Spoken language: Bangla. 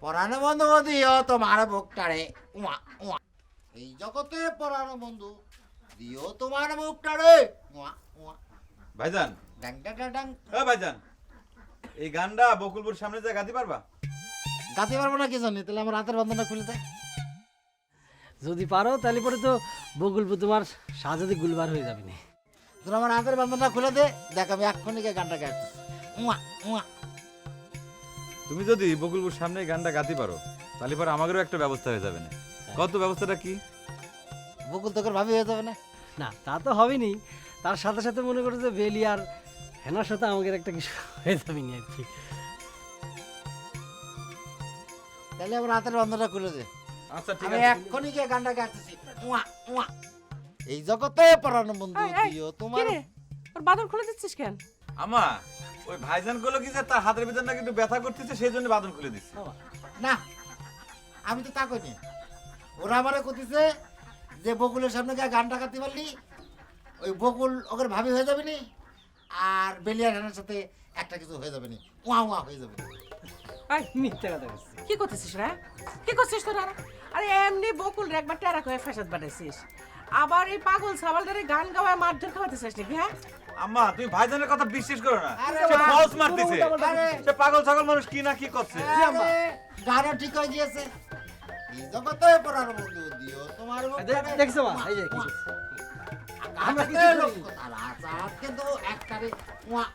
পরানো বন্ধু দিও তোমার বুকটারে উয়া উয়া। এই জগতে পরানো বন্ধু দিও তোমার বুকটারে উয়া উয়া। ভাইজান, ডাং ডাং ডাং ডাং। ভাইজান, এই গানটা বকুলপুর সামনে যায় গাইতে পারবা? গাতে পারবো না কি জানি, তাহলে আমার হাতের বন্ধনটা খুলে দেয়। যদি পারো তাহলে পরে তো বকুলপুর তোমার সাজাতে গুলবার হয়ে যাবে না। তোর আমার হাতের বন্ধনটা খুলে দে, দেখ আমি এক্ষুনি গিয়ে গানটা গাইতেছি। উয়া উয়া। তুমি যদি বকুলপুর সামনে এই গানটা গাইতে পারো তাহলে পরে আমাদেরও একটা ব্যবস্থা হয়ে যাবে না। কত ব্যবস্থাটা কি? বকুল তোকে ভাবি হয়ে যাবে না? না তা তো হবেনি, তার সাথে সাথে মনে করো যে বেলি আর হেনার সাথে আমাদের একটা কিছু হয়ে যাবে না আর কি। তাহলে আমার হাতের বন্ধনটা খুলে দে, আচ্ছা ঠিক আমি আছে। এক্ষুনি গিয়ে গানটা গাইতেছি। উয়া উয়া। এই জগতে পরানো বন্ধু দিও তোমার। কিরে ওর বাদন খুলে দিচ্ছিস কেন? আমা, ওই ভাইজান গুলো কি যে তার হাতের ভিতর নাকি একটু ব্যথা করতেছে সেই জন্য বাদন খুলে দিচ্ছে। না, আমি তো তা কইনি। ওরা আমারে কইতেছে যে বকুলের সামনে গিয়ে গানটা গাইতে পারলি ওই বকুল ওকে ভাবি হয়ে যাবে নি, আর বেলিয়ার রানের সাথে একটা কিছু হয়ে যাবে নি, উয়া উয়া হয়ে যাবে। এই মিথ্যা কথা বলছি। কি করতেছিস রে? কি করছিস তোরা? আরে এমনি বকুল রে একবার টেরা করে ফেসাদ বানাইছিস, আবার এই পাগল ছাগলটারে গান গাওয়া মারধর খাওয়াতেছিস নাকি? হ্যাঁ আম্মা, তুমি ভাইজানের কথা বিশ্বাস করো না। আরে সে বাহ, ফলস মারতেছে। আরে, সে পাগল ছাগল মানুষ কি না কি করছে। আরে, গানও ঠিক হয়ে গিয়েছে। এই জগতে পরানো বন্ধু দিও তোমার বুকটারে। দেখছো মা, এই যে কি উয়া। করছে। আমরা কিছু করিনি। কিন্তু একটারে উয়া উয়া।